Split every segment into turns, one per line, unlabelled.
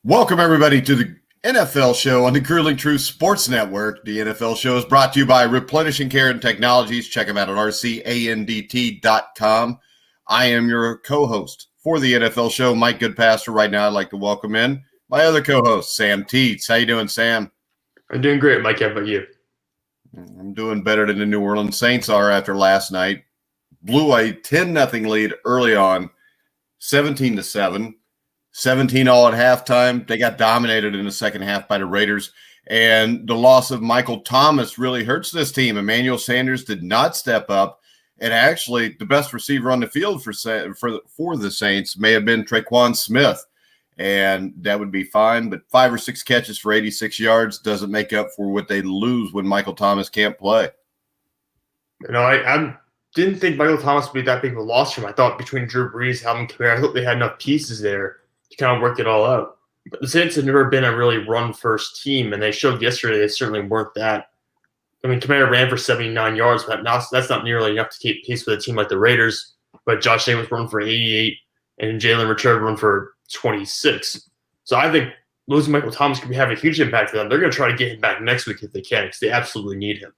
Welcome, everybody, to the NFL show on the Grueling Truth Sports Network. The NFL show is brought to you by Replenishing Care and Technologies. Check them out at rcandt.com. I am your co-host for the NFL show, Mike Goodpaster. Right now, I'd like to welcome in my other co-host, Sam Teets. How you doing, Sam?
I'm doing great, Mike. How about you?
I'm doing better than the New Orleans Saints are after last night. Blew a 10-0 lead early on, 17-7. 17 all at halftime. They got dominated in the second half by the Raiders. And the loss of Michael Thomas really hurts this team. Emmanuel Sanders did not step up. And actually, the best receiver on the field for the Saints may have been Traquan Smith. And that would be fine. But 5 or 6 catches for 86 yards doesn't make up for what they lose when Michael Thomas can't play.
You know, I didn't think Michael Thomas would be that big of a loss for him. I thought between Drew Brees, Alvin Kamara, I thought they had enough pieces there to kind of work it all out. But the Saints have never been a really run-first team, and they showed yesterday they certainly weren't that. I mean, Kamara ran for 79 yards, but that's not nearly enough to keep pace with a team like the Raiders. But Josh Jacobs run for 88, and Jalen Richard run for 26. So I think losing Michael Thomas could have a huge impact for them. They're going to try to get him back next week if they can, because they absolutely need him.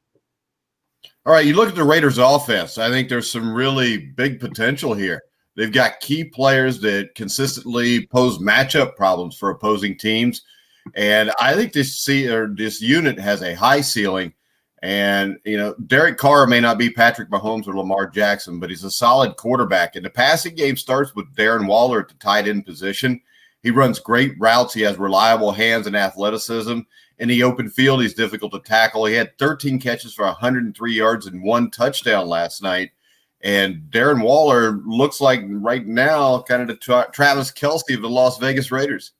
All right, you look at the Raiders' offense. I think there's some really big potential here. They've got key players that consistently pose matchup problems for opposing teams. And I think this unit has a high ceiling. And, you know, Derek Carr may not be Patrick Mahomes or Lamar Jackson, but he's a solid quarterback. And the passing game starts with Darren Waller at the tight end position. He runs great routes. He has reliable hands and athleticism. In the open field, he's difficult to tackle. He had 13 catches for 103 yards and 1 touchdown last night. And Darren Waller looks like right now kind of the Travis Kelce of the Las Vegas Raiders.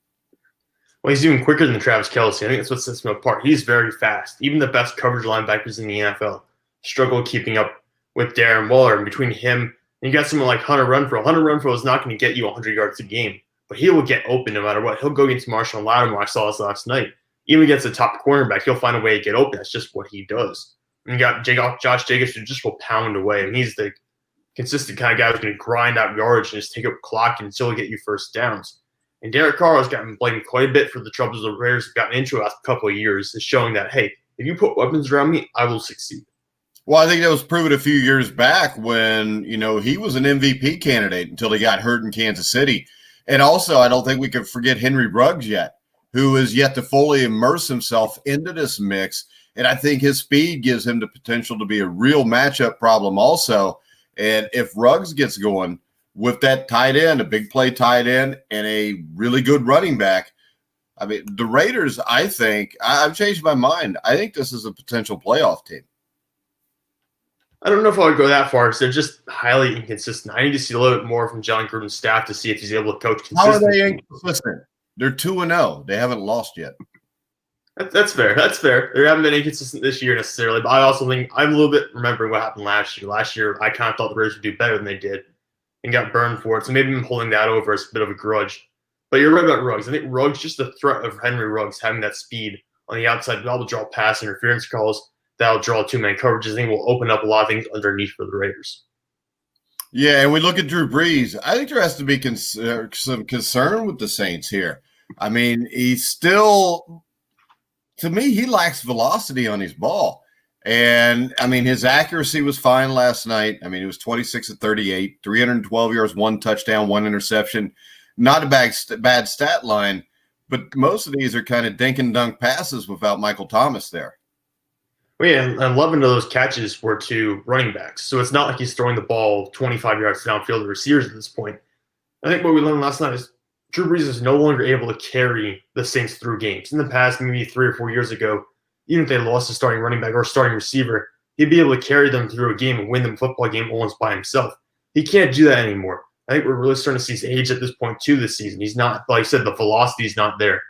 Well, he's even quicker than Travis Kelce. I think that's what sets him apart. He's very fast. Even the best coverage linebackers in the NFL struggle keeping up with Darren Waller. And between him and you got someone like Hunter Renfrow. Hunter Renfrow is not going to get you 100 yards a game, but he will get open no matter what. He'll go against Marshall Lattimore. I saw this last night. Even against a top cornerback, he'll find a way to get open. That's just what he does. And you got Josh Jacobs who just will pound away. And he's the consistent kind of guy who's going to grind out yardage and just take up clock and still get you first downs. And Derek Carr has gotten blamed quite a bit for the troubles the Raiders have gotten into the last couple of years, is showing that, hey, if you put weapons around me, I will succeed.
Well, I think that was proven a few years back when, you know, he was an MVP candidate until he got hurt in Kansas City. And also, I don't think we could forget Henry Ruggs yet, who is yet to fully immerse himself into this mix. And I think his speed gives him the potential to be a real matchup problem also. And if Ruggs gets going with that tight end, a big play tight end, and a really good running back, I mean, the Raiders, I think, I've changed my mind. I think this is a potential playoff team.
I don't know if I would go that far because they're just highly inconsistent. I need to see a little bit more from John Gruden's staff to see if he's able to coach consistently.
How are they inconsistent? They're 2-0. They haven't lost yet.
That's fair. That's fair. They haven't been inconsistent this year necessarily, but I also think I'm a little bit remembering what happened last year. Last year, I kind of thought the Raiders would do better than they did and got burned for it. So maybe I'm holding that over as a bit of a grudge. But you're right about Ruggs. I think Ruggs, just the threat of Henry Ruggs having that speed on the outside, that'll draw pass interference calls, that'll draw two-man coverages. I think will open up a lot of things underneath for the Raiders.
Yeah, and we look at Drew Brees. I think there has to be some concern with the Saints here. I mean, he's still – to me, he lacks velocity on his ball. And, I mean, his accuracy was fine last night. I mean, he was 26 of 38, 312 yards, 1 touchdown, 1 interception. Not a bad stat line, but most of these are kind of dink and dunk passes without Michael Thomas there.
Well, yeah, and 11 of those catches were to running backs. So it's not like he's throwing the ball 25 yards downfield to receivers at this point. I think what we learned last night is Drew Brees is no longer able to carry the Saints through games. In the past, maybe 3 or 4 years ago, even if they lost a starting running back or a starting receiver, he'd be able to carry them through a game and win them a football game almost by himself. He can't do that anymore. I think we're really starting to see his age at this point too this season. He's not, like I said, the velocity's not there.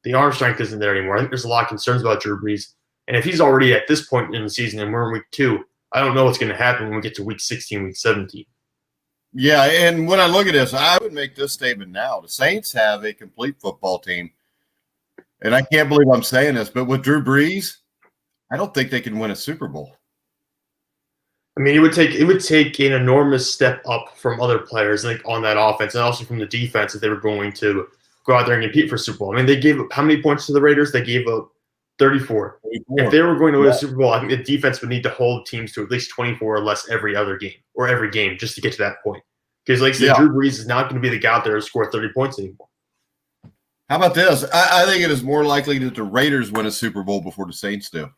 The arm strength isn't there anymore. I think there's a lot of concerns about Drew Brees. And if he's already at this point in the season and we're in week 2, I don't know what's going to happen when we get to week 16, week 17.
Yeah, and when I look at this, I would make this statement now. The Saints have a complete football team. And I can't believe I'm saying this, but with Drew Brees, I don't think they can win a Super Bowl.
I mean, it would take an enormous step up from other players, like on that offense, and also from the defense if they were going to go out there and compete for Super Bowl. I mean, they gave up how many points to the Raiders? They gave up 34. If they were going to win a Super Bowl, I think the defense would need to hold teams to at least 24 or less every game just to get to that point. Because, like I said, Drew Brees is not going to be the guy out there to score 30 points anymore.
How about this? I think it is more likely that the Raiders win a Super Bowl before the Saints do.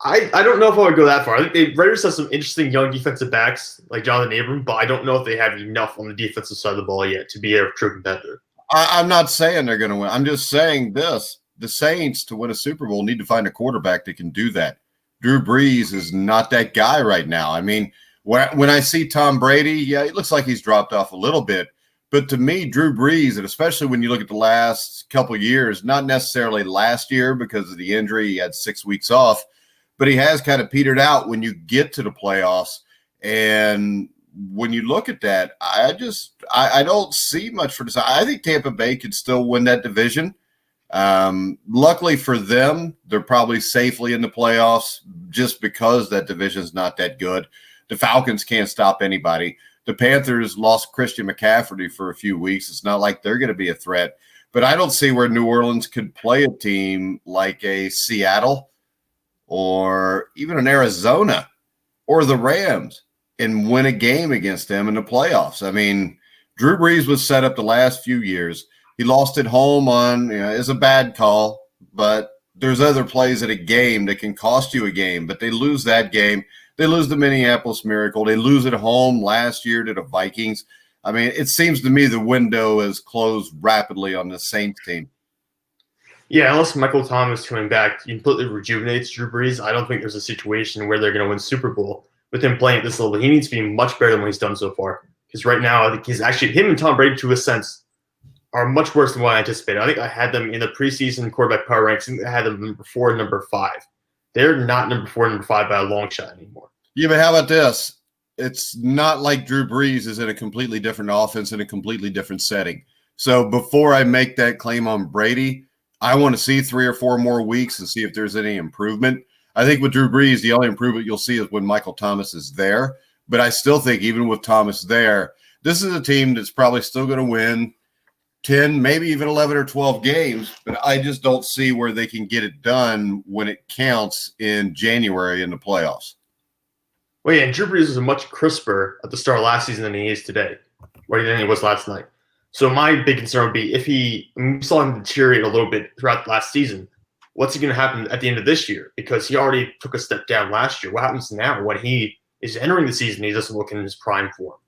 I don't know if I would go that far. I think the Raiders have some interesting young defensive backs like Jonathan Abram, but I don't know if they have enough on the defensive side of the ball yet to be a true competitor.
I'm not saying they're going to win. I'm just saying this. The Saints, to win a Super Bowl, need to find a quarterback that can do that. Drew Brees is not that guy right now. I mean, when I see Tom Brady, it looks like he's dropped off a little bit. But to me, Drew Brees, and especially when you look at the last couple of years, not necessarily last year because of the injury, he had 6 weeks off, but he has kind of petered out when you get to the playoffs. And when you look at that, I don't see much for this. I think Tampa Bay could still win that division. Luckily for them, they're probably safely in the playoffs just because that division is not that good. The Falcons can't stop anybody. The Panthers lost Christian McCaffrey for a few weeks. It's not like they're going to be a threat. But I don't see where New Orleans could play a team like a Seattle or even an Arizona or the Rams and win a game against them in the playoffs. I mean, Drew Brees was set up the last few years. He lost at home is a bad call, but there's other plays at a game that can cost you a game, but they lose that game. They lose the Minneapolis Miracle. They lose at home last year to the Vikings. I mean, it seems to me the window is closed rapidly on the Saints team.
Yeah, unless Michael Thomas coming back completely rejuvenates Drew Brees, I don't think there's a situation where they're going to win Super Bowl with him playing at this level. He needs to be much better than what he's done so far. Because right now, I think he's actually – him and Tom Brady, to a sense, are much worse than what I anticipated. I think I had them in the preseason quarterback power ranks. I had them number 4 and number 5. They're not number 4 and number 5 by a long shot anymore.
Yeah, but how about this? It's not like Drew Brees is in a completely different offense in a completely different setting. So before I make that claim on Brady, I want to see 3 or 4 more weeks and see if there's any improvement. I think with Drew Brees, the only improvement you'll see is when Michael Thomas is there. But I still think even with Thomas there, this is a team that's probably still going to win 10, maybe even 11 or 12 games. But I just don't see where they can get it done when it counts in January in the playoffs.
Well, yeah, and Drew Brees was much crisper at the start of last season than he is today, or than he was last night. So my big concern would be if we saw him deteriorate a little bit throughout last season, what's going to happen at the end of this year? Because he already took a step down last year. What happens now when he is entering the season? He doesn't look in his prime form.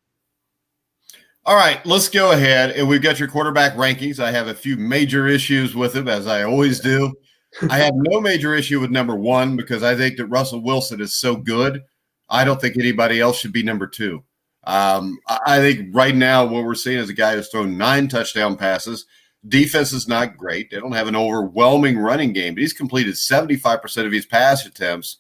All right, let's go ahead. And we've got your quarterback rankings. I have a few major issues with them, as I always do. I have no major issue with number 1 because I think that Russell Wilson is so good. I don't think anybody else should be number 2. I think right now what we're seeing is a guy who's thrown 9 touchdown passes. Defense is not great. They don't have an overwhelming running game, but he's completed 75% of his pass attempts.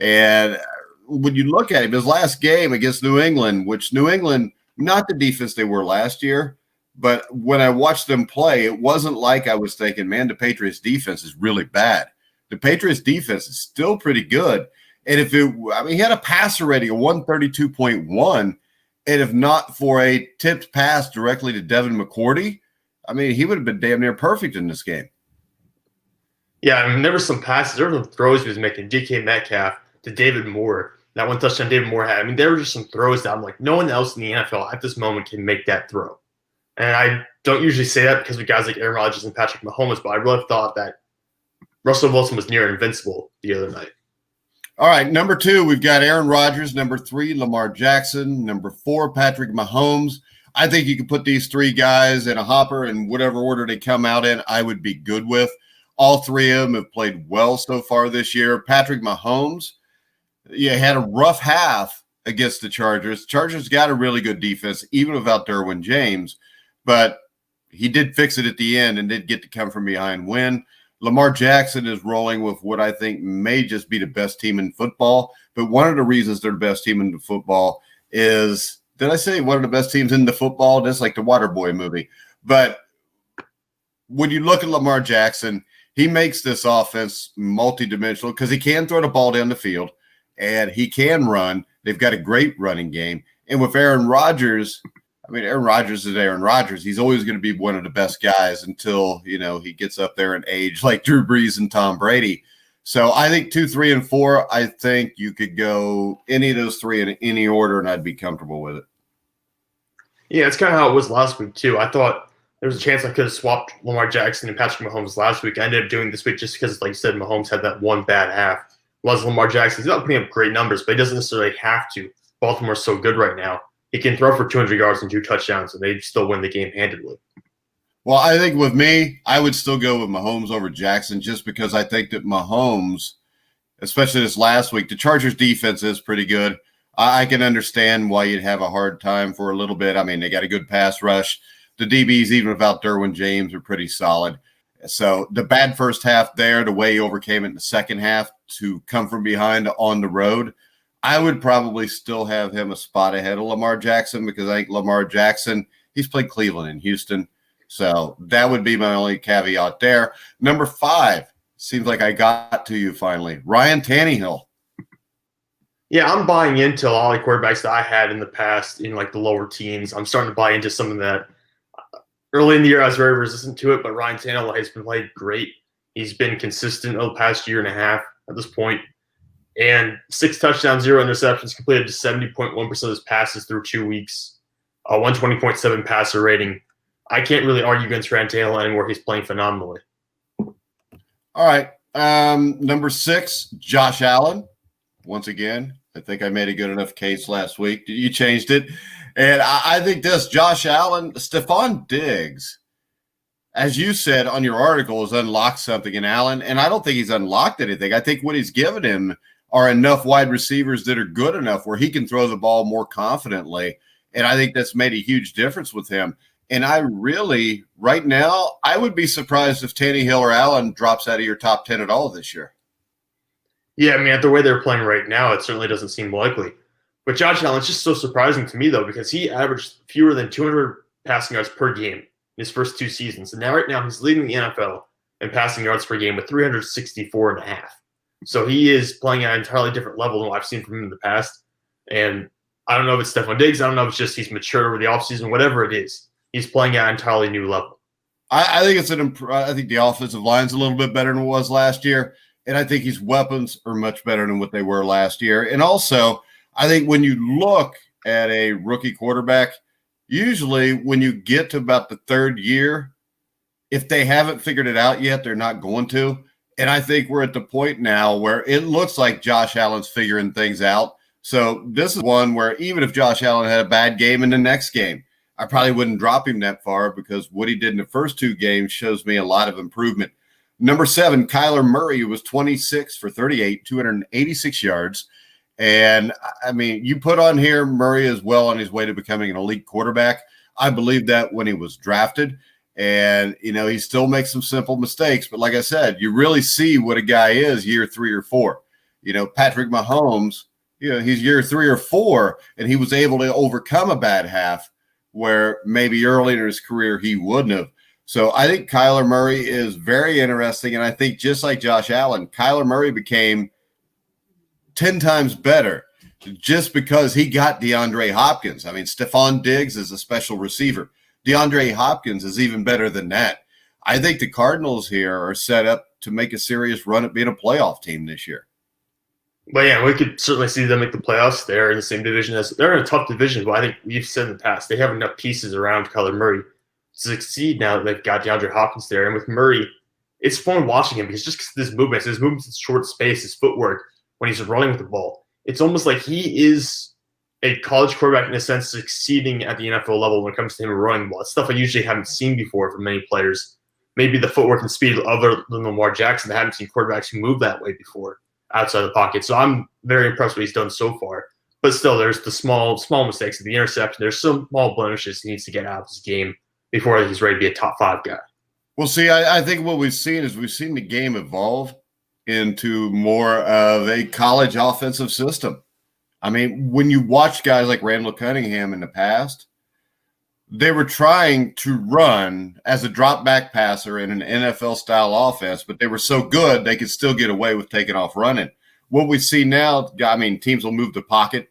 And when you look at him, his last game against New England, which New England, not the defense they were last year, but when I watched them play, it wasn't like I was thinking, man, the Patriots defense is really bad. The Patriots defense is still pretty good. And he had a passer rating of 132.1, and if not for a tipped pass directly to Devin McCourty, I mean, he would have been damn near perfect in this game.
Yeah, I mean, there were some passes, there were some throws he was making. DK Metcalf to David Moore, that one touchdown David Moore had. I mean, there were just some throws that I'm like, no one else in the NFL at this moment can make that throw. And I don't usually say that because of guys like Aaron Rodgers and Patrick Mahomes, but I really thought that Russell Wilson was near invincible the other night.
All right, number 2, we've got Aaron Rodgers. Number 3, Lamar Jackson. Number 4, Patrick Mahomes. I think you can put these 3 guys in a hopper, and whatever order they come out in, I would be good with. All 3 of them have played well so far this year. Patrick Mahomes, had a rough half against the Chargers. Chargers got a really good defense, even without Derwin James, but he did fix it at the end and did get to come from behind win. Lamar Jackson is rolling with what I think may just be the best team in football. But one of the reasons they're the best team in the football is, did I say one of the best teams in the football? That's like the Waterboy movie. But when you look at Lamar Jackson, he makes this offense multidimensional because he can throw the ball down the field and he can run. They've got a great running game. And with Aaron Rodgers, I mean, Aaron Rodgers is Aaron Rodgers. He's always going to be one of the best guys until, he gets up there in age like Drew Brees and Tom Brady. So I think 2, 3, and 4, I think you could go any of those three in any order, and I'd be comfortable with it.
Yeah, it's kind of how it was last week, too. I thought there was a chance I could have swapped Lamar Jackson and Patrick Mahomes last week. I ended up doing this week just because, like you said, Mahomes had that one bad half. Was Lamar Jackson. He's not putting up great numbers, but he doesn't necessarily have to. Baltimore's so good right now. He can throw for 200 yards and 2 touchdowns, and they still win the game handedly.
Well, I think with me, I would still go with Mahomes over Jackson just because I think that Mahomes, especially this last week, the Chargers' defense is pretty good. I can understand why you'd have a hard time for a little bit. I mean, they got a good pass rush. The DBs, even without Derwin James, are pretty solid. So the bad first half there, the way he overcame it in the second half to come from behind on the road, I would probably still have him a spot ahead of Lamar Jackson because I think Lamar Jackson, he's played Cleveland and Houston. So that would be my only caveat there. Number 5, seems like I got to you finally. Ryan Tannehill.
Yeah, I'm buying into a lot of quarterbacks that I had in the past in like the lower teens. I'm starting to buy into some of that. Early in the year, I was very resistant to it, but Ryan Tannehill has been played great. He's been consistent over the past year and a half at this point. And 6 touchdowns, 0 interceptions, completed to 70.1% of his passes through 2 weeks. 120.7 passer rating. I can't really argue against Ryan Tannehill anymore. He's playing phenomenally.
All right. Number 6, Josh Allen. Once again, I think I made a good enough case last week. You changed it. And I think this, Josh Allen, Stephon Diggs, as you said on your article, has unlocked something in Allen. And I don't think he's unlocked anything. I think what he's given him are enough wide receivers that are good enough where he can throw the ball more confidently. And I think that's made a huge difference with him. And I really, right now, I would be surprised if Tannehill or Allen drops out of your top 10 at all this year.
Yeah, I mean, at the way they're playing right now, it certainly doesn't seem likely. But Josh Allen, it's just so surprising to me, though, because he averaged fewer than 200 passing yards per game in his first 2 seasons. And now, right now, he's leading the NFL in passing yards per game with 364.5. So he is playing at an entirely different level than what I've seen from him in the past. And I don't know if it's Stephon Diggs. I don't know if it's just he's matured over the offseason, whatever it is. He's playing at an entirely new level.
I think I think the offensive line's a little bit better than it was last year. And I think his weapons are much better than what they were last year. And also, I think when you look at a rookie quarterback, usually when you get to about the 3rd year, if they haven't figured it out yet, they're not going to. And I think we're at the point now where it looks like Josh Allen's figuring things out. So this is one where even if Josh Allen had a bad game in the next game, I probably wouldn't drop him that far because what he did in the first 2 games shows me a lot of improvement. Number 7, Kyler Murray was 26 for 38, 286 yards. And, I mean, you put on here Murray is well on his way to becoming an elite quarterback. I believe that when he was drafted. And, he still makes some simple mistakes. But like I said, you really see what a guy is year 3 or 4. Patrick Mahomes, he's year 3 or 4, and he was able to overcome a bad half where maybe early in his career he wouldn't have. So I think Kyler Murray is very interesting. And I think just like Josh Allen, Kyler Murray became 10 times better just because he got DeAndre Hopkins. I mean, Stephon Diggs is a special receiver. DeAndre Hopkins is even better than that. I think the Cardinals here are set up to make a serious run at being a playoff team this year.
But yeah, we could certainly see them make the playoffs. They're in the same division as they're in a tough division, but I think we've said in the past they have enough pieces around Kyler Murray to succeed now that they've got DeAndre Hopkins there. And with Murray, it's fun watching him because just his movements in short space, his footwork when he's running with the ball, it's almost like he is a college quarterback in a sense, succeeding at the NFL level when it comes to him running the ball. It's stuff I usually haven't seen before from many players. Maybe the footwork and speed other than Lamar Jackson. I haven't seen quarterbacks who move that way before outside the pocket. So I'm very impressed with what he's done so far. But still, there's the small mistakes of the interception. There's some small blemishes he needs to get out of this game before he's ready to be a top 5 guy.
Well, see, I think what we've seen is we've seen the game evolve into more of a college offensive system. I mean, when you watch guys like Randall Cunningham in the past, they were trying to run as a drop back passer in an NFL style offense, but they were so good they could still get away with taking off running. What we see now, I mean, teams will move the pocket.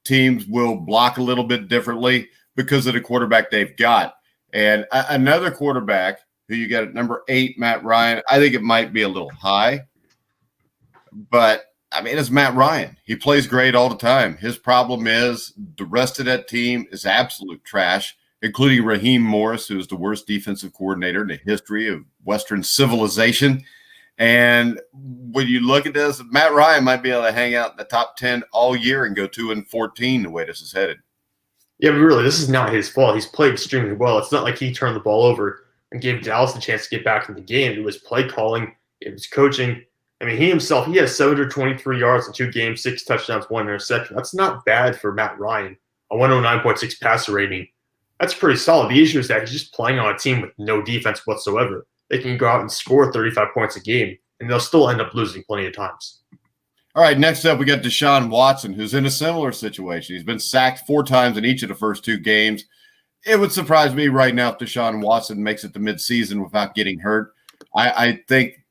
Teams will block a little bit differently, because of the quarterback they've got. And another quarterback who you got at number 8, Matt Ryan, I think it might be a little high. But, I mean, it's Matt Ryan. He plays great all the time. His problem is the rest of that team is absolute trash, including Raheem Morris, who is the worst defensive coordinator in the history of Western civilization. And when you look at this, Matt Ryan might be able to hang out in the top 10 all year and go 2-14 the way this is headed.
Yeah, but really, this is not his fault. He's played extremely well. It's not like he turned the ball over and gave Dallas the chance to get back in the game. It was play calling. It was coaching. I mean, he has 723 yards in 2 games, 6 touchdowns, 1 interception. That's not bad for Matt Ryan. A 109.6 passer rating. That's pretty solid. The issue is that he's just playing on a team with no defense whatsoever. They can go out and score 35 points a game, and they'll still end up losing plenty of times.
All right, next up we got Deshaun Watson, who's in a similar situation. He's been sacked 4 times in each of the first 2 games. It would surprise me right now if Deshaun Watson makes it to midseason without getting hurt. I think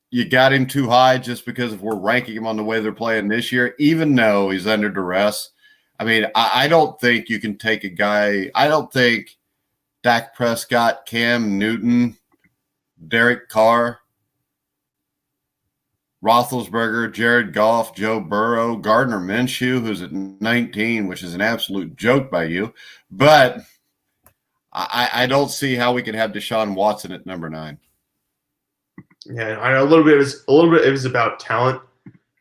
you got him too high just because if we're ranking him on the way they're playing this year, even though he's under duress. I mean, I don't think you can take a guy – I don't think Dak Prescott, Cam Newton, Derek Carr, Roethlisberger, Jared Goff, Joe Burrow, Gardner Minshew, who's at 19, which is an absolute joke by you. But I don't see how we can have Deshaun Watson at number 9.
Yeah, I know a little bit. It was about talent.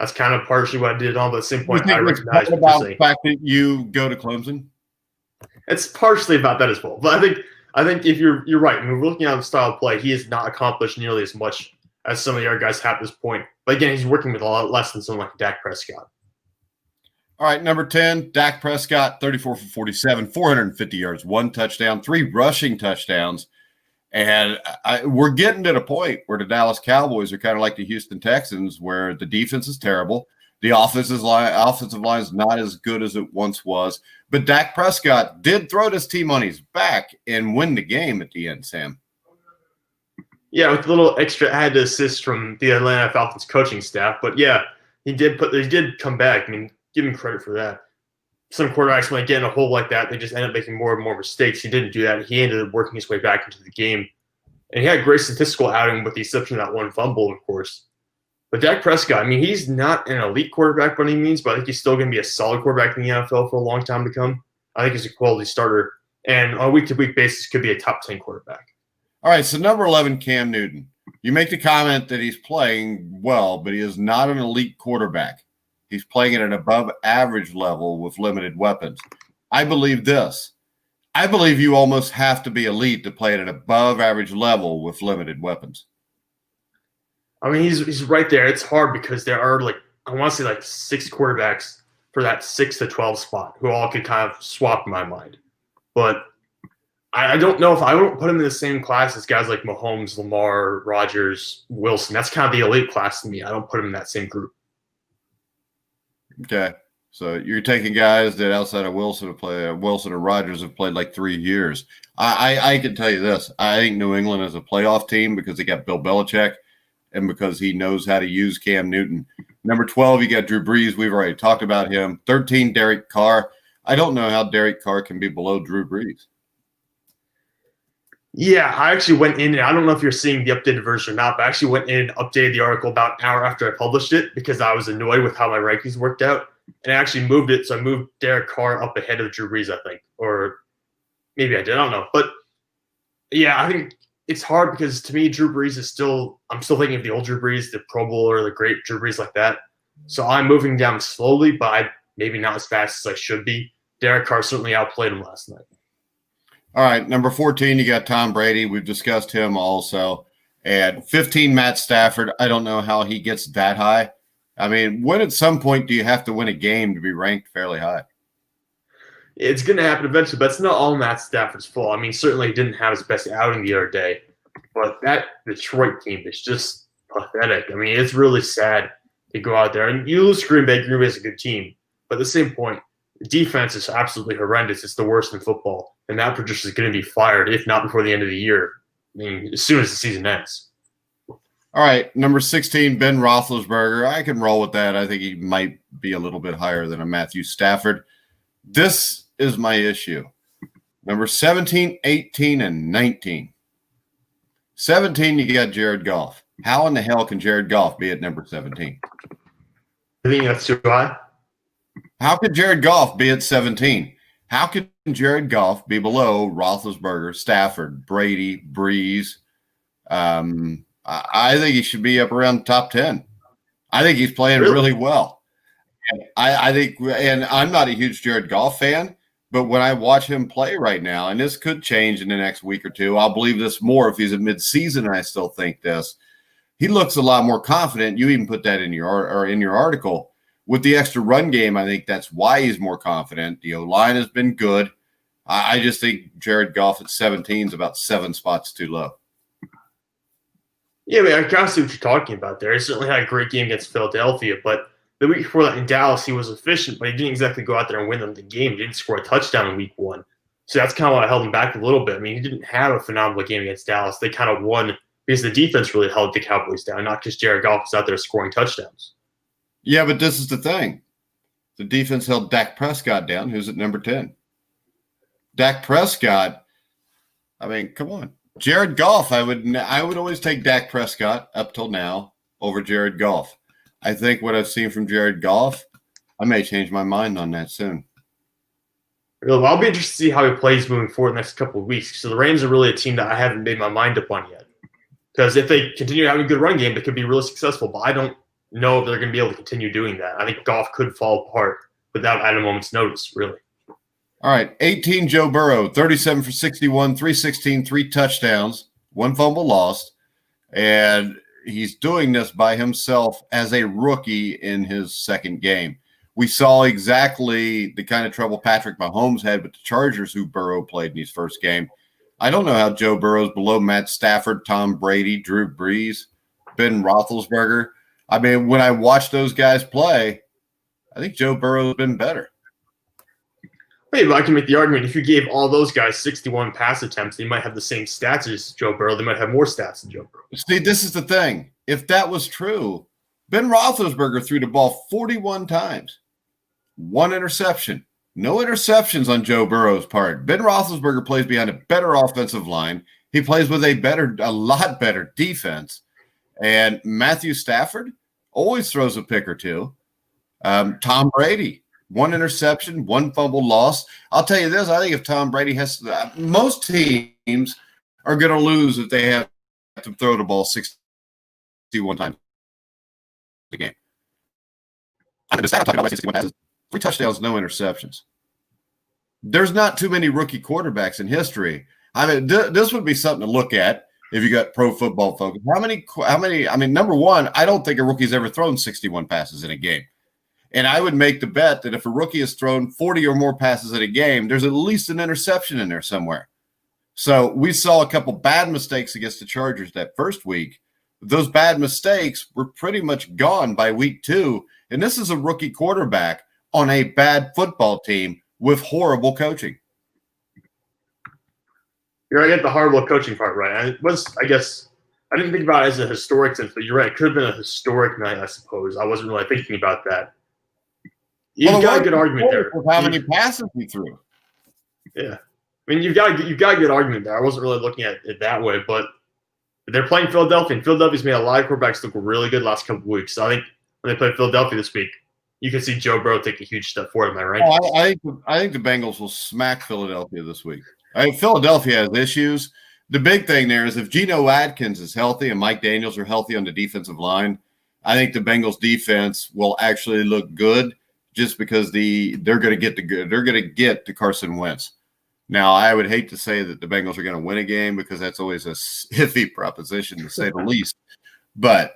That's kind of partially what I did on, but at the same point, I recognize
about the fact that you go to Clemson.
It's partially about that as well. But I think if you're right, I mean, we're looking at the style of play, he has not accomplished nearly as much as some of the other guys have at this point. But again, he's working with a lot less than someone like Dak Prescott.
All right, number 10, Dak Prescott, 34 for 47, 450 yards, 1 touchdown, 3 rushing touchdowns. And we're getting to the point where the Dallas Cowboys are kind of like the Houston Texans, where the defense is terrible. The offensive line is not as good as it once was. But Dak Prescott did throw this team on his back and win the game at the end, Sam.
Yeah, with a little extra added assist from the Atlanta Falcons coaching staff. But yeah, he did come back. I mean, give him credit for that. Some quarterbacks, when they get in a hole like that, they just end up making more and more mistakes. He didn't do that. He ended up working his way back into the game. And he had a great statistical outing with the exception of that 1 fumble, of course. But Dak Prescott, I mean, he's not an elite quarterback by any means, but I think he's still going to be a solid quarterback in the NFL for a long time to come. I think he's a quality starter. And on a week-to-week basis, could be a top 10 quarterback.
All right, so number 11, Cam Newton. You make the comment that he's playing well, but he is not an elite quarterback. He's playing at an above-average level with limited weapons. I believe this. I believe you almost have to be elite to play at an above-average level with limited weapons.
I mean, he's right there. It's hard because there are, I want to say 6 quarterbacks for that 6 to 12 spot who all could kind of swap in my mind. But I don't know if I won't put him in the same class as guys like Mahomes, Lamar, Rodgers, Wilson. That's kind of the elite class to me. I don't put him in that same group.
Okay, so you're taking guys that outside of Wilson or Rodgers have played like 3 years. I can tell you this. I think New England is a playoff team because they got Bill Belichick and because he knows how to use Cam Newton. Number 12, you got Drew Brees. We've already talked about him. 13, Derek Carr. I don't know how Derek Carr can be below Drew Brees.
Yeah, I actually went in, and I don't know if you're seeing the updated version or not, but I actually went in and updated the article about an hour after I published it because I was annoyed with how my rankings worked out. And I actually moved it, so I moved Derek Carr up ahead of Drew Brees, I think. Or maybe I did, I don't know. But, yeah, I think it's hard because to me, Drew Brees is I'm still thinking of the old Drew Brees, the Pro Bowler, the great Drew Brees like that. So I'm moving down slowly, but maybe not as fast as I should be. Derek Carr certainly outplayed him last night.
All right, number 14, you got Tom Brady. We've discussed him also. And 15, Matt Stafford. I don't know how he gets that high. I mean, when at some point do you have to win a game to be ranked fairly high?
It's going to happen eventually, but it's not all Matt Stafford's fault. I mean, certainly he didn't have his best outing the other day. But that Detroit team is just pathetic. I mean, it's really sad to go out there. And you lose Green Bay. Green Bay is a good team. But at the same point, the defense is absolutely horrendous. It's the worst in football. And that producer is going to be fired, if not before the end of the year. I mean, as soon as the season ends.
All right, number 16, Ben Roethlisberger. I can roll with that. I think he might be a little bit higher than a Matthew Stafford. This is my issue. Number 17, 18, and 19. 17, you got Jared Goff. How in the hell can Jared Goff be at number 17?
I think that's too high.
How could Jared Goff be at 17? How could Jared Goff be below Roethlisberger, Stafford, Brady, Brees? I think he should be up around the top 10. I think he's playing really well. I think, and I'm not a huge Jared Goff fan, but when I watch him play right now, and this could change in the next week or two, I'll believe this more if he's at midseason, and I still think this. He looks a lot more confident. You even put that in your article. With the extra run game, I think that's why he's more confident. The O-line has been good. I just think Jared Goff at 17 is about 7 spots too low.
Yeah, I mean, I kind of see what you're talking about there. He certainly had a great game against Philadelphia, but the week before that in Dallas, he was efficient, but he didn't exactly go out there and win them the game. He didn't score a touchdown in week 1. So that's kind of what held him back a little bit. I mean, he didn't have a phenomenal game against Dallas. They kind of won because the defense really held the Cowboys down, not just Jared Goff was out there scoring touchdowns.
Yeah, but this is the thing. The defense held Dak Prescott down, who's at number 10. Dak Prescott, I mean, come on. Jared Goff, I would always take Dak Prescott up till now over Jared Goff. I think what I've seen from Jared Goff, I may change my mind on that soon.
Well, I'll be interested to see how he plays moving forward the next couple of weeks. So the Rams are really a team that I haven't made my mind up on yet. Because if they continue having a good run game, they could be really successful. But I don't know if they're going to be able to continue doing that. I think Goff could fall apart without at a moment's notice, really.
All right, 18, Joe Burrow, 37 for 61, 316, 3 touchdowns, 1 fumble lost. And he's doing this by himself as a rookie in his second game. We saw exactly the kind of trouble Patrick Mahomes had with the Chargers, who Burrow played in his first game. I don't know how Joe Burrow's below Matt Stafford, Tom Brady, Drew Brees, Ben Roethlisberger. I mean, when I watch those guys play, I think Joe Burrow's been better.
Maybe I can make the argument if you gave all those guys 61 pass attempts, they might have the same stats as Joe Burrow. They might have more stats than Joe Burrow.
See, this is the thing. If that was true, Ben Roethlisberger threw the ball 41 times. 1 interception. No interceptions on Joe Burrow's part. Ben Roethlisberger plays behind a better offensive line. He plays with a lot better defense. And Matthew Stafford always throws a pick or two. Tom Brady, 1 interception, 1 fumble loss. I'll tell you this. I think if Tom Brady has – most teams are going to lose if they have to throw the ball 61 times a game. I'm talking about 61 passes. 3 touchdowns, no interceptions. There's not too many rookie quarterbacks in history. I mean, this would be something to look at if you got Pro Football Focus. How many? I mean, number one, I don't think a rookie's ever thrown 61 passes in a game. And I would make the bet that if a rookie has thrown 40 or more passes in a game, there's at least an interception in there somewhere. So we saw a couple bad mistakes against the Chargers that first week. Those bad mistakes were pretty much gone by week 2. And this is a rookie quarterback on a bad football team with horrible coaching.
You're right, I get the horrible coaching part right. I guess I didn't think about it as a historic sense, but you're right. It could have been a historic night, I suppose. I wasn't really thinking about that. You've got a good argument there.
How many passes he threw?
Yeah, I mean you've got a good argument there. I wasn't really looking at it that way, but they're playing Philadelphia, and Philadelphia's made a lot of quarterbacks look really good last couple of weeks. So I think when they play Philadelphia this week, you can see Joe Burrow take a huge step forward. Am I right?
I think the Bengals will smack Philadelphia this week. Philadelphia has issues. The big thing there is if Geno Atkins is healthy and Mike Daniels are healthy on the defensive line, I think the Bengals defense will actually look good just because they're going to get to Carson Wentz. Now, I would hate to say that the Bengals are going to win a game because that's always a iffy proposition to say the least. But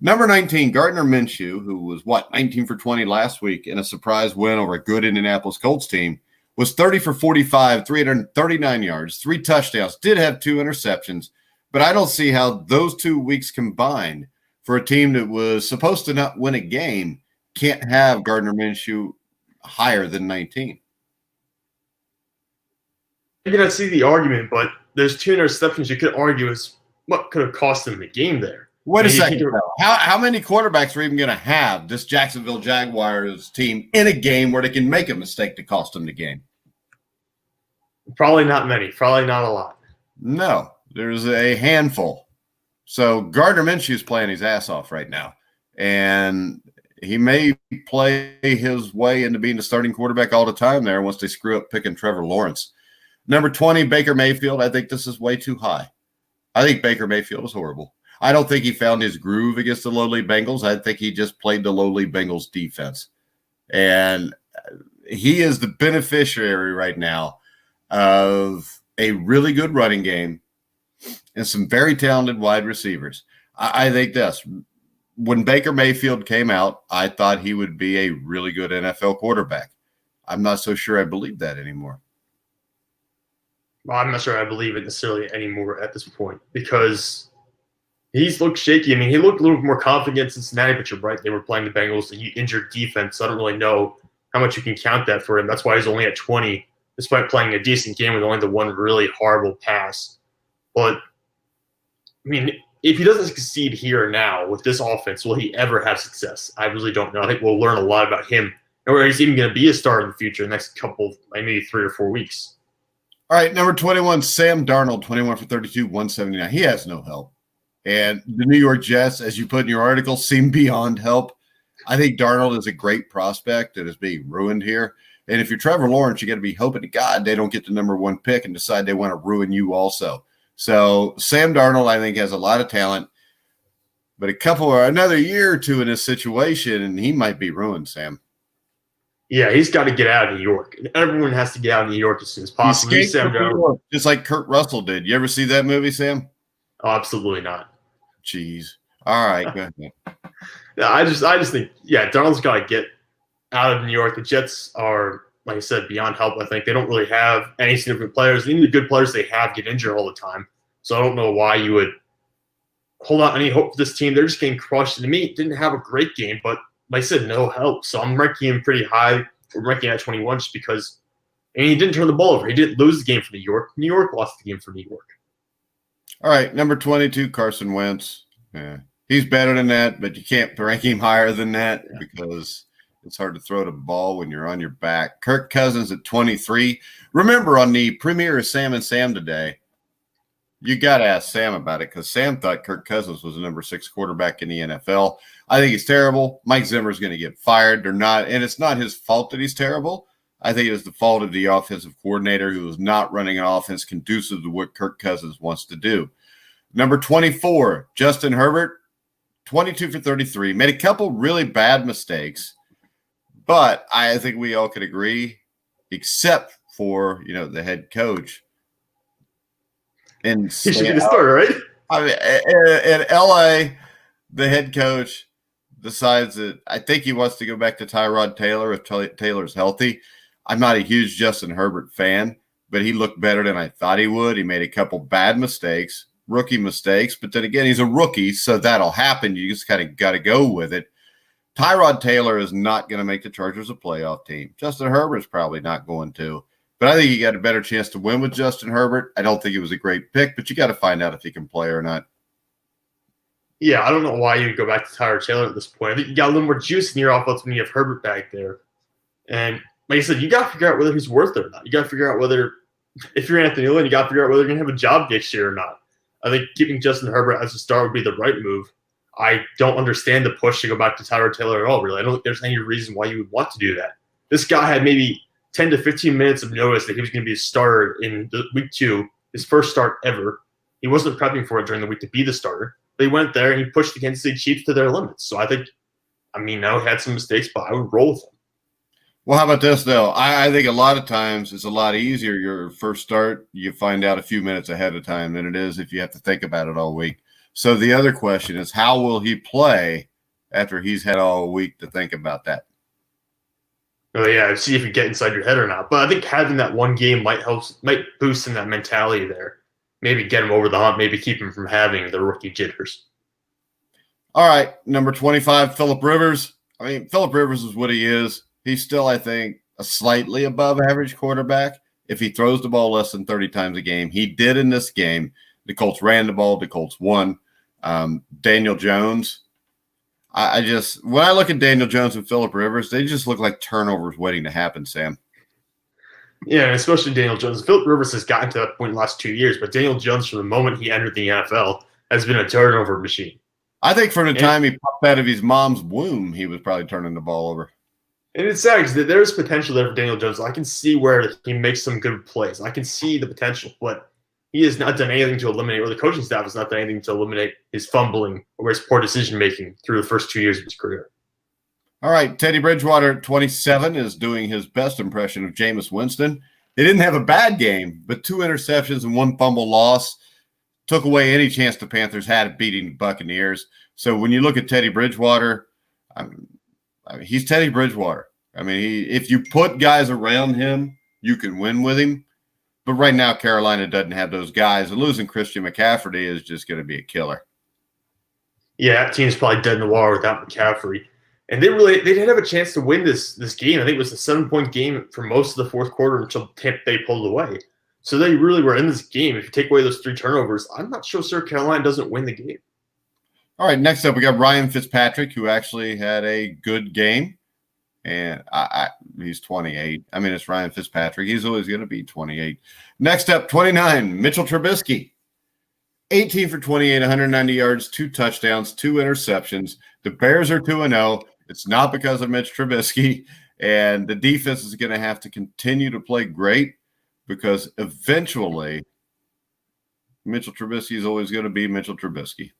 number 19, Gartner Minshew, who was 19 for 20 last week in a surprise win over a good Indianapolis Colts team, was 30 for 45, 339 yards, 3 touchdowns, did have 2 interceptions. But I don't see how those 2 weeks combined for a team that was supposed to not win a game can't have Gartner Minshew higher than 19.
I cannot see the argument, but there's 2 interceptions you could argue is what could have cost them the game there.
Wait a second. How many quarterbacks are even going to have this Jacksonville Jaguars team in a game where they can make a mistake to cost them the game?
Probably not many. Probably not a lot.
No, there's a handful. So Gardner Minshew is playing his ass off right now, and he may play his way into being the starting quarterback all the time there once they screw up picking Trevor Lawrence. Number 20, Baker Mayfield. I think this is way too high. I think Baker Mayfield is horrible. I don't think he found his groove against the lowly Bengals. I think he just played the lowly Bengals defense. And he is the beneficiary right now of a really good running game and some very talented wide receivers. I think this. When Baker Mayfield came out, I thought he would be a really good NFL quarterback. I'm not so sure I believe that anymore.
Well, I'm not sure I believe it necessarily anymore at this point because he's looked shaky. I mean, he looked a little more confident in Cincinnati, but you're right. They were playing the Bengals, the injured defense. So I don't really know how much you can count that for him. That's why he's only at 20, despite playing a decent game with only the one really horrible pass. But, I mean, if he doesn't succeed here now with this offense, will he ever have success? I really don't know. I think we'll learn a lot about him and where he's even going to be a star in the future in the next couple, maybe 3 or 4 weeks.
All right, number 21, Sam Darnold, 21 for 32, 179. He has no help. And the New York Jets, as you put in your article, seem beyond help. I think Darnold is a great prospect that is being ruined here. And if you're Trevor Lawrence, you got to be hoping to God they don't get the number 1 pick and decide they want to ruin you also. So Sam Darnold, I think, has a lot of talent. But another year or two in this situation, and he might be ruined, Sam.
Yeah, he's got to get out of New York. Everyone has to get out of New York as soon as possible.
Just like Kurt Russell did. You ever see that movie, Sam?
Oh, absolutely not.
Jeez. All right, go ahead.
Yeah, I just think, Darnold's got to get out of New York. The Jets are, like I said, beyond help. I think they don't really have any significant players. Even the good players they have get injured all the time. So I don't know why you would hold out any hope for this team. They're just getting crushed. And to me, didn't have a great game, but like I said, no help. So I'm ranking him pretty high. We're ranking at 21 just because he didn't turn the ball over. He didn't lose the game for New York. New York lost the game for New York.
All right, number 22, Carson Wentz. Yeah, he's better than that, but you can't rank him higher than that because it's hard to throw the ball when you're on your back. Kirk Cousins at 23. Remember, on the premiere of Sam and Sam today, you got to ask Sam about it because Sam thought Kirk Cousins was the number 6 quarterback in the NFL. I think he's terrible. Mike Zimmer's going to get fired. They're not, and it's not his fault that he's terrible. I think it's the fault of the offensive coordinator who is not running an offense conducive to what Kirk Cousins wants to do. Number 24, Justin Herbert, 22 for 33. Made a couple really bad mistakes, but I think we all could agree, except for, the head coach. And
he should be the starter, right?
I mean, in LA, the head coach decides that I think he wants to go back to Tyrod Taylor if Taylor's healthy. I'm not a huge Justin Herbert fan, but he looked better than I thought he would. He made a couple bad mistakes, rookie mistakes, but then again, he's a rookie, so that'll happen. You just kind of got to go with it. Tyrod Taylor is not going to make the Chargers a playoff team. Justin Herbert's probably not going to. But I think he got a better chance to win with Justin Herbert. I don't think it was a great pick, but you got to find out if he can play or not.
Yeah, I don't know why you would go back to Tyrod Taylor at this point. I think you got a little more juice in your offense when you have Herbert back there. And like I said, you got to figure out whether he's worth it or not. You got to figure out whether, if you're Anthony Lynn, you got to figure out whether you're going to have a job next year or not. I think keeping Justin Herbert as a star would be the right move. I don't understand the push to go back to Tyrod Taylor at all, really. I don't think there's any reason why you would want to do that. This guy had maybe 10 to 15 minutes of notice that he was going to be a starter in week 2, his first start ever. He wasn't prepping for it during the week to be the starter. They went there and he pushed the Kansas City Chiefs to their limits. So I think, now he had some mistakes, but I would roll with him.
Well, how about this, though? I think a lot of times it's a lot easier your first start. You find out a few minutes ahead of time than it is if you have to think about it all week. So the other question is, how will he play after he's had all week to think about that?
Oh, yeah, see if you get inside your head or not. But I think having that one game might boost him that mentality there. Maybe get him over the hump, maybe keep him from having the rookie jitters.
All right, number 25, Phillip Rivers. Phillip Rivers is what he is. He's still, I think, a slightly above average quarterback if he throws the ball less than 30 times a game. He did in this game. The Colts ran the ball. The Colts won. Daniel Jones. When I look at Daniel Jones and Phillip Rivers, they just look like turnovers waiting to happen, Sam.
Yeah, and especially Daniel Jones. Phillip Rivers has gotten to that point in the last 2 years, but Daniel Jones, from the moment he entered the NFL, has been a turnover machine.
I think from the time he popped out of his mom's womb, he was probably turning the ball over.
And it's sad because there's potential there for Daniel Jones. I can see where he makes some good plays. I can see the potential, but he has not done anything to eliminate, or the coaching staff has not done anything to eliminate his fumbling or his poor decision-making through the first 2 years of his career.
All right, Teddy Bridgewater at 27 is doing his best impression of Jameis Winston. He didn't have a bad game, but 2 interceptions and 1 fumble loss took away any chance the Panthers had of beating the Buccaneers. So when you look at Teddy Bridgewater, he's Teddy Bridgewater. I mean, if you put guys around him, you can win with him. But right now, Carolina doesn't have those guys. And losing Christian McCaffrey is just going to be a killer.
Yeah, that team's probably dead in the water without McCaffrey. And they did have a chance to win this game. I think it was a 7-point game for most of the fourth quarter until Tampa Bay pulled away. So they really were in this game. If you take away those 3 turnovers, I'm not sure Carolina doesn't win the game.
All right, next up we got Ryan Fitzpatrick, who actually had a good game. And he's 28. I mean, it's Ryan Fitzpatrick. He's always going to be 28. Next up, 29, Mitchell Trubisky. 18 for 28, 190 yards, 2 touchdowns, 2 interceptions. The Bears are 2-0. It's not because of Mitch Trubisky. And the defense is going to have to continue to play great because eventually Mitchell Trubisky is always going to be Mitchell Trubisky.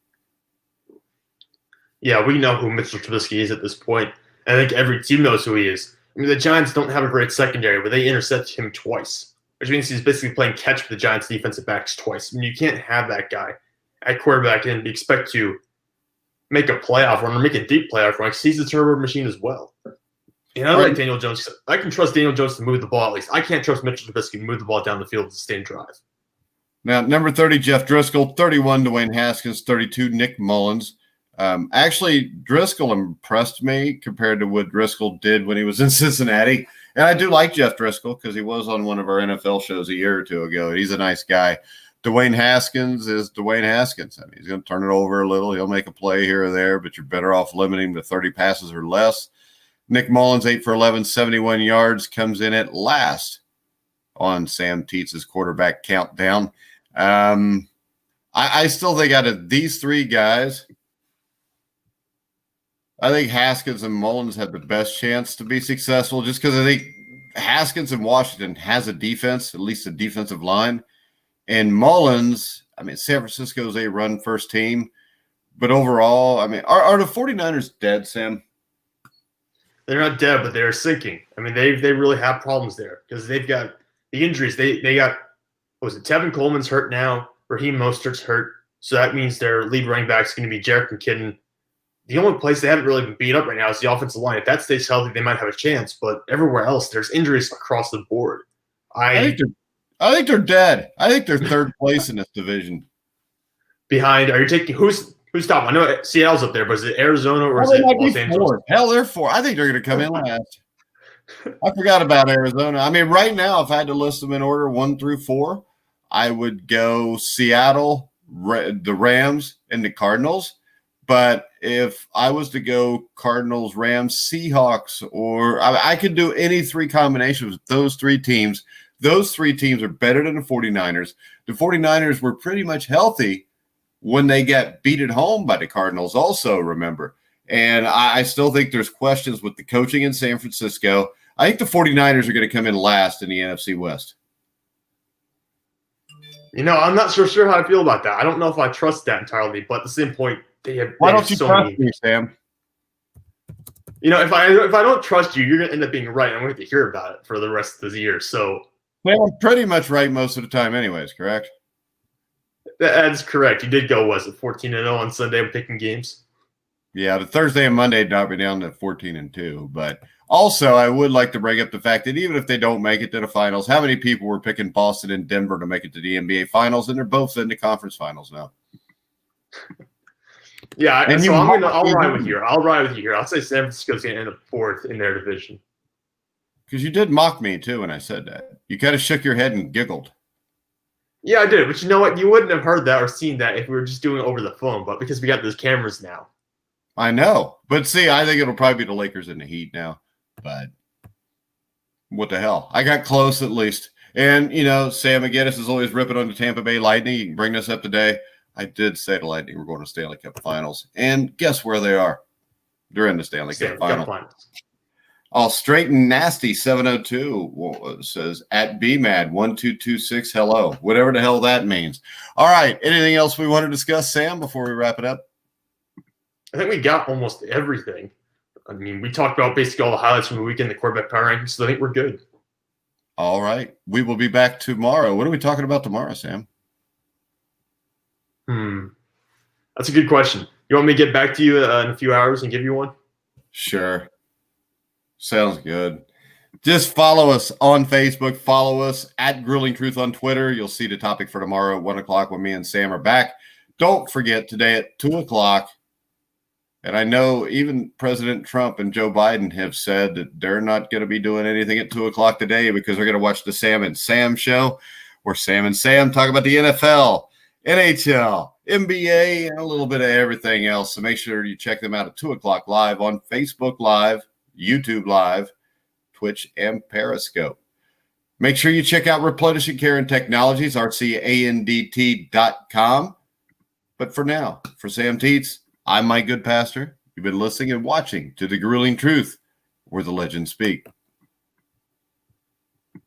Yeah, we know who Mitchell Trubisky is at this point. I think every team knows who he is. I mean, the Giants don't have a great secondary, but they intercepted him twice, which means he's basically playing catch with the Giants' defensive backs twice. I mean, you can't have that guy at quarterback and expect to make a playoff run or make a deep playoff run because he's a turnover machine as well. And I like Daniel Jones. I can trust Daniel Jones to move the ball at least. I can't trust Mitchell Trubisky to move the ball down the field to sustain drive.
Now, number 30, Jeff Driscoll, 31, Dwayne Haskins, 32, Nick Mullins. Actually, Driscoll impressed me compared to what Driscoll did when he was in Cincinnati. And I do like Jeff Driscoll because he was on one of our NFL shows a year or 2 ago. He's a nice guy. Dwayne Haskins is Dwayne Haskins. I mean, he's going to turn it over a little. He'll make a play here or there, but you're better off limiting him to 30 passes or less. Nick Mullins, 8 for 11, 71 yards, comes in at last on Sam Teets' quarterback countdown. I still think out of these 3 guys, I think Haskins and Mullins have the best chance to be successful just because I think Haskins in Washington has a defense, at least a defensive line. And Mullins, I mean, San Francisco's a run-first team. But overall, I mean, are the 49ers dead, Sam?
They're not dead, but they're sinking. I mean, they really have problems there because they've got the injuries. They got, what was it, Tevin Coleman's hurt now. Raheem Mostert's hurt. So that means their lead running back is going to be Jerick McKinnon. The only place they haven't really been beat up right now is the offensive line. If that stays healthy, they might have a chance. But everywhere else, there's injuries across the board.
I think they're dead. I think they're 3rd place in this division.
Behind, are you taking who's top? I know Seattle's up there, but is it Arizona or is it Los Angeles?
Hell, they're 4. I think they're going to come in last. I forgot about Arizona. I mean, right now, if I had to list them in order 1 through 4, I would go Seattle, the Rams, and the Cardinals. But if I was to go Cardinals, Rams, Seahawks, or I could do any 3 combinations with those 3 teams. Those 3 teams are better than the 49ers. The 49ers were pretty much healthy when they got beat at home by the Cardinals also, remember. And I still think there's questions with the coaching in San Francisco. I think the 49ers are going to come in last in the NFC West.
You know, I'm not sure how I feel about that. I don't know if I trust that entirely, but at the same point,
why don't you trust me, Sam?
You know, if I don't trust you, you're going to end up being right. I'm going to hear about it for the rest of the year. So,
well, I'm pretty much right most of the time anyways, correct?
That's correct. You did go, was it 14-0 on Sunday with picking games?
Yeah, the Thursday and Monday knocked me down to 14-2. But also, I would like to bring up the fact that even if they don't make it to the finals, how many people were picking Boston and Denver to make it to the NBA finals, and they're both in the conference finals now.
Yeah, and so I'll ride with you. I'll ride with you here. I'll say San Francisco's going to end up 4th in their division.
Because you did mock me, too, when I said that. You kind of shook your head and giggled.
Yeah, I did. But you know what? You wouldn't have heard that or seen that if we were just doing it over the phone. But because we got those cameras now.
I know. But see, I think it'll probably be the Lakers and the Heat now. But What the hell? I got close at least. And, Sam McGinnis is always ripping on the Tampa Bay Lightning. You can bring this up today. I did say the Lightning were going to Stanley Cup Finals. And guess where they are? They're in the Stanley Cup Finals. All straight and nasty 702 says at BMAD1226 hello. Whatever the hell that means. All right. Anything else we want to discuss, Sam, before we wrap it up?
I think we got almost everything. I mean, we talked about basically all the highlights from the weekend, the quarterback power rankings, so I think we're good.
All right. We will be back tomorrow. What are we talking about tomorrow, Sam?
That's a good question. You want me to get back to you in a few hours and give you one?
Sure. Sounds good. Just follow us on Facebook. Follow us at Grilling Truth on Twitter. You'll see the topic for tomorrow at 1 o'clock when me and Sam are back. Don't forget today at 2 o'clock. And I know even President Trump and Joe Biden have said that they're not going to be doing anything at 2 o'clock today because they're going to watch the Sam and Sam show, where Sam and Sam talk about the NFL, NHL, NBA, and a little bit of everything else. So make sure you check them out at 2 o'clock live on Facebook Live, YouTube Live, Twitch, and Periscope. Make sure you check out Replenishing Care and Technologies, rcandt.com. But for now, for Sam Teets, I'm Mike Goodpaster. You've been listening and watching to The Grueling Truth, where the legends speak.